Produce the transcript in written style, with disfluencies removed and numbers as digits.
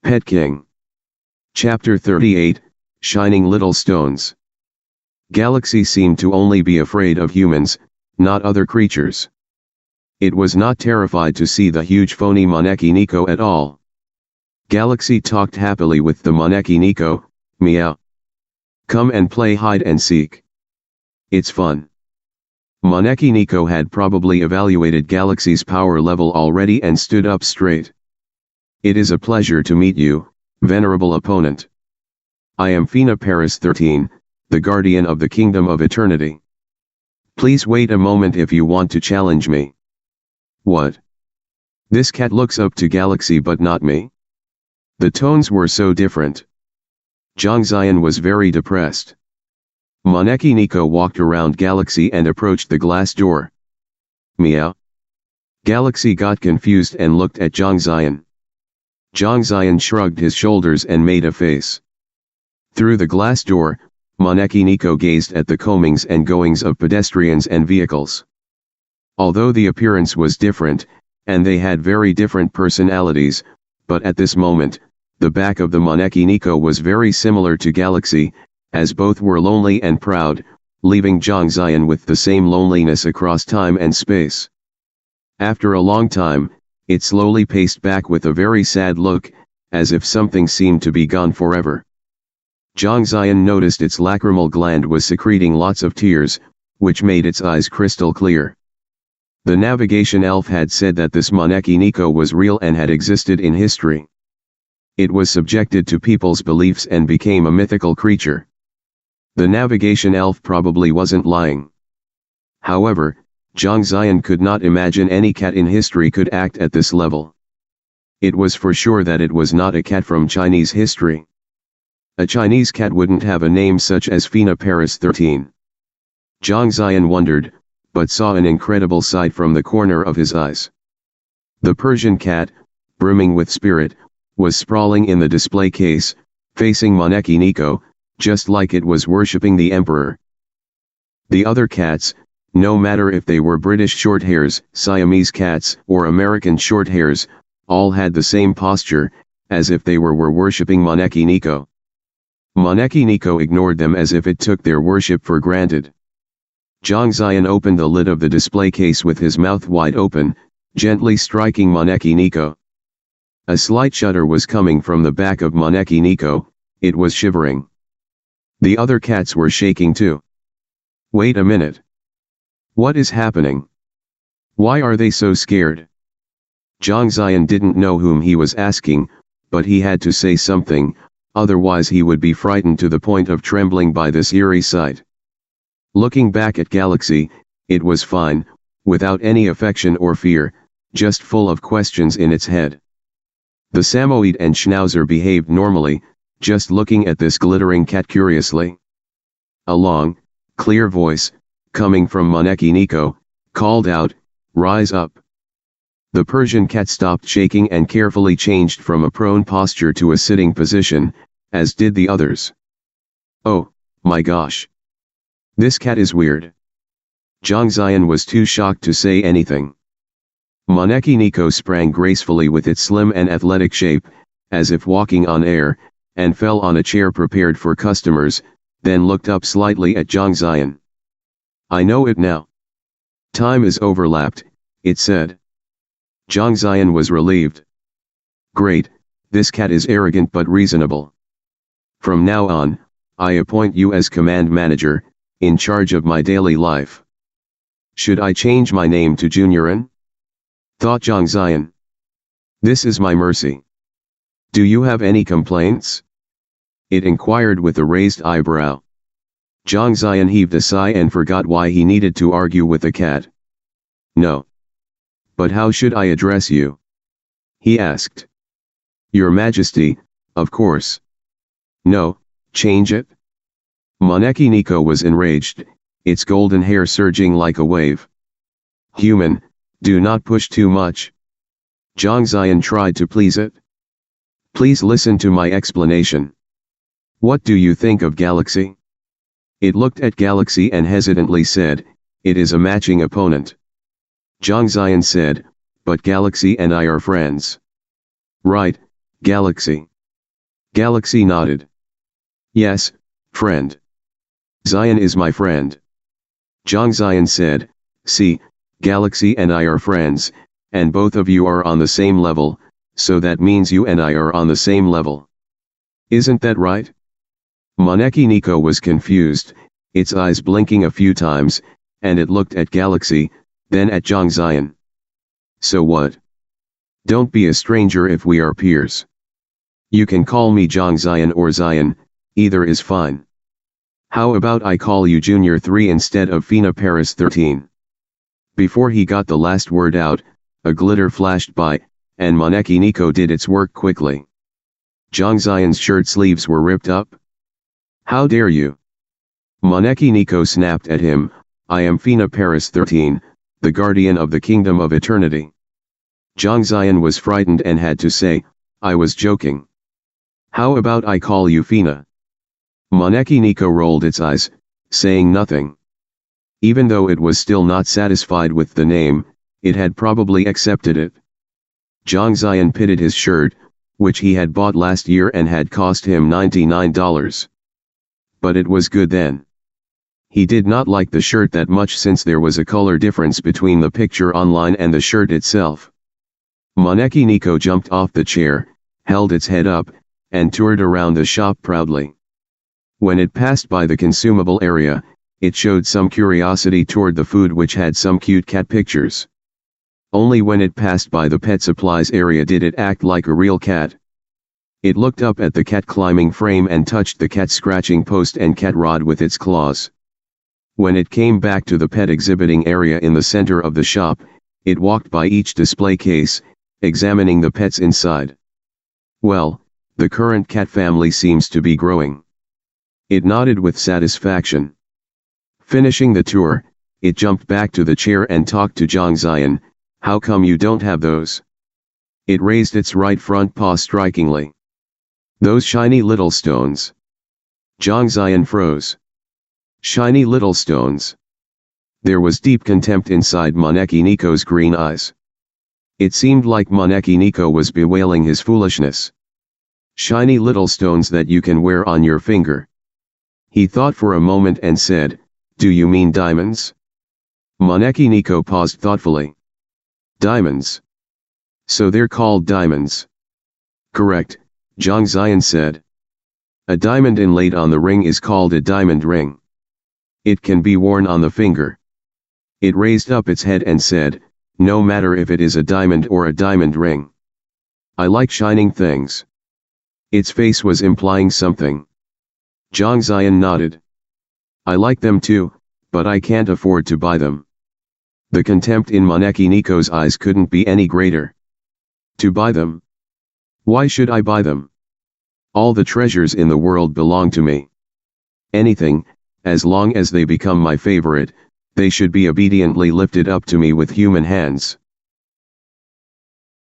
Pet King. Chapter 38, Shining Little Stones. Galaxy seemed to only be afraid of humans, not other creatures. It was not terrified to see the huge phony Moneki Nico at all. Galaxy talked happily with the Moneki Nico. Meow. Come and play hide and seek. It's fun. Moneki Nico had probably evaluated Galaxy's power level already and stood up straight. It is a pleasure to meet you, venerable opponent. I am Fina Paris 13, the guardian of the Kingdom of Eternity. Please wait a moment if you want to challenge me. What? This cat looks up to Galaxy but not me? The tones were so different. Zhang Xian was very depressed. Moneki Nico walked around Galaxy and approached the glass door. Meow. Galaxy got confused and looked at Zhang Xian. Zhang Xian shrugged his shoulders and made a face. Through the glass door, Moneki Nico gazed at the comings and goings of pedestrians and vehicles. Although the appearance was different, and they had very different personalities, but at this moment, the back of the Moneki Nico was very similar to Galaxy, as both were lonely and proud, leaving Zhang Xian with the same loneliness across time and space. After a long time, it slowly paced back with a very sad look, as if something seemed to be gone forever. Zhang Xian noticed its lacrimal gland was secreting lots of tears, which made its eyes crystal clear. The navigation elf had said that this Moneki Nico was real and had existed in history. It was subjected to people's beliefs and became a mythical creature. The navigation elf probably wasn't lying. However, Zhang Xian could not imagine any cat in history could act at this level. It was for sure that it was not a cat from Chinese history. A Chinese cat wouldn't have a name such as Fina Paris 13. Zhang Xian wondered, but saw an incredible sight from the corner of his eyes. The Persian cat, brimming with spirit, was sprawling in the display case, facing Moneki Nico, just like it was worshipping the emperor. The other cats, no matter if they were British Shorthairs, Siamese cats, or American Shorthairs, all had the same posture, as if they were worshipping Moneki Nico. Moneki Nico ignored them as if it took their worship for granted. Zhang Xian opened the lid of the display case with his mouth wide open, gently striking Moneki Nico. A slight shudder was coming from the back of Moneki Nico, it was shivering. The other cats were shaking too. Wait a minute. What is happening? Why are they so scared? Zhang Xian didn't know whom he was asking, but he had to say something, otherwise he would be frightened to the point of trembling by this eerie sight. Looking back at Galaxy, it was fine, without any affection or fear, just full of questions in its head. The Samoyed and Schnauzer behaved normally, just looking at this glittering cat curiously. A long, clear voice, coming from Moneki Nico, called out, "Rise up." The Persian cat stopped shaking and carefully changed from a prone posture to a sitting position, as did the others. Oh, my gosh. This cat is weird. Zhang Xian was too shocked to say anything. Moneki Nico sprang gracefully with its slim and athletic shape, as if walking on air, and fell on a chair prepared for customers, then looked up slightly at Zhang Xian. I know it now. Time is overlapped, it said. Zhang Xian was relieved. Great, this cat is arrogant but reasonable. From now on, I appoint you as command manager, in charge of my daily life. Should I change my name to Junyaran? Thought Zhang Xian. This is my mercy. Do you have any complaints? It inquired with a raised eyebrow. Zhang Xian heaved a sigh and forgot why he needed to argue with the cat. No. But how should I address you? He asked. Your Majesty, of course. No, change it. Moneki Nico was enraged, its golden hair surging like a wave. Human, do not push too much. Zhang Xian tried to please it. Please listen to my explanation. What do you think of Galaxy? It looked at Galaxy and hesitantly said, it is a matching opponent. Zhang Xian said, but Galaxy and I are friends. Right, Galaxy. Galaxy nodded. Yes, friend. Zion is my friend. Zhang Zion said, see, Galaxy and I are friends, and both of you are on the same level, so that means you and I are on the same level. Isn't that right? Moneki Nico was confused, its eyes blinking a few times, and it looked at Galaxy, then at Zhang Zion. So what? Don't be a stranger if we are peers. You can call me Zhang Zion or Zion, either is fine. How about I call you Junior 3 instead of Fina Paris 13? Before he got the last word out, a glitter flashed by, and Moneki Nico did its work quickly. Zhang Zion's shirt sleeves were ripped up. How dare you? Moneki Nico snapped at him, I am Fina Paris 13, the guardian of the kingdom of eternity. Zhang Zion was frightened and had to say, I was joking. How about I call you Fina? Moneki Nico rolled its eyes, saying nothing. Even though it was still not satisfied with the name, it had probably accepted it. Zhang Zion pitted his shirt, which he had bought last year and had cost him $99. But it was good then. He did not like the shirt that much since there was a color difference between the picture online and the shirt itself. Moneki Nico jumped off the chair, held its head up, and toured around the shop proudly. When it passed by the consumable area, it showed some curiosity toward the food which had some cute cat pictures. Only when it passed by the pet supplies area did it act like a real cat. It looked up at the cat climbing frame and touched the cat scratching post and cat rod with its claws. When it came back to the pet exhibiting area in the center of the shop, it walked by each display case, examining the pets inside. Well, the current cat family seems to be growing. It nodded with satisfaction. Finishing the tour, it jumped back to the chair and talked to Zhang Zion, how come you don't have those? It raised its right front paw strikingly. Those shiny little stones. Zhang Zion froze. Shiny little stones. There was deep contempt inside Moneki Nico's green eyes. It seemed like Moneki Nico was bewailing his foolishness. Shiny little stones that you can wear on your finger. He thought for a moment and said, do you mean diamonds? Moneki Nico paused thoughtfully. Diamonds. So they're called diamonds. Correct, Zhang Zion said. A diamond inlaid on the ring is called a diamond ring. It can be worn on the finger. It raised up its head and said, no matter if it is a diamond or a diamond ring. I like shining things. Its face was implying something. Zhang Zion nodded. I like them too, but I can't afford to buy them. The contempt in Moneki Nico's eyes couldn't be any greater. To buy them? Why should I buy them? All the treasures in the world belong to me. Anything, as long as they become my favorite, they should be obediently lifted up to me with human hands.